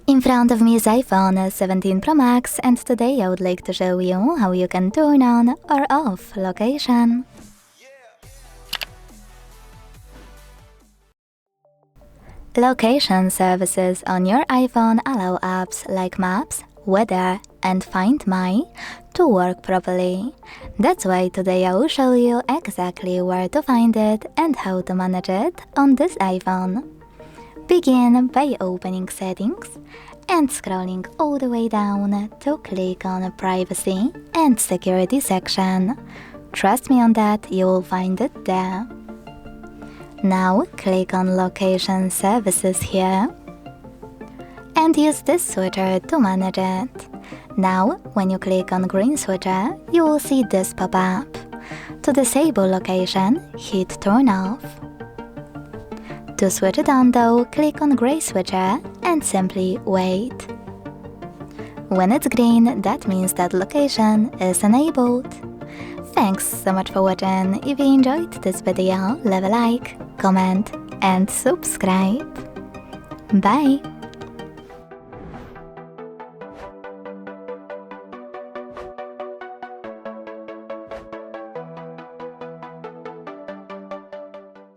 In front of me is iPhone 17 Pro Max, and today I would like to show you how you can turn on or off location. Location services on your iPhone allow apps like Maps, Weather, and Find My to work properly. That's why today I will show you exactly where to find it and how to manage it on this iPhone. Begin by opening Settings and scrolling all the way down to click on Privacy and Security section. Trust me on that, you will find it there. Now click on Location Services here and use this switcher to manage it. Now, when you click on green switcher, you will see this pop-up. To disable location, hit Turn Off. To switch it on though, click on gray switcher and simply wait. When it's green, that means that location is enabled. Thanks so much for watching. If you enjoyed this video, leave a like, comment and subscribe. Bye!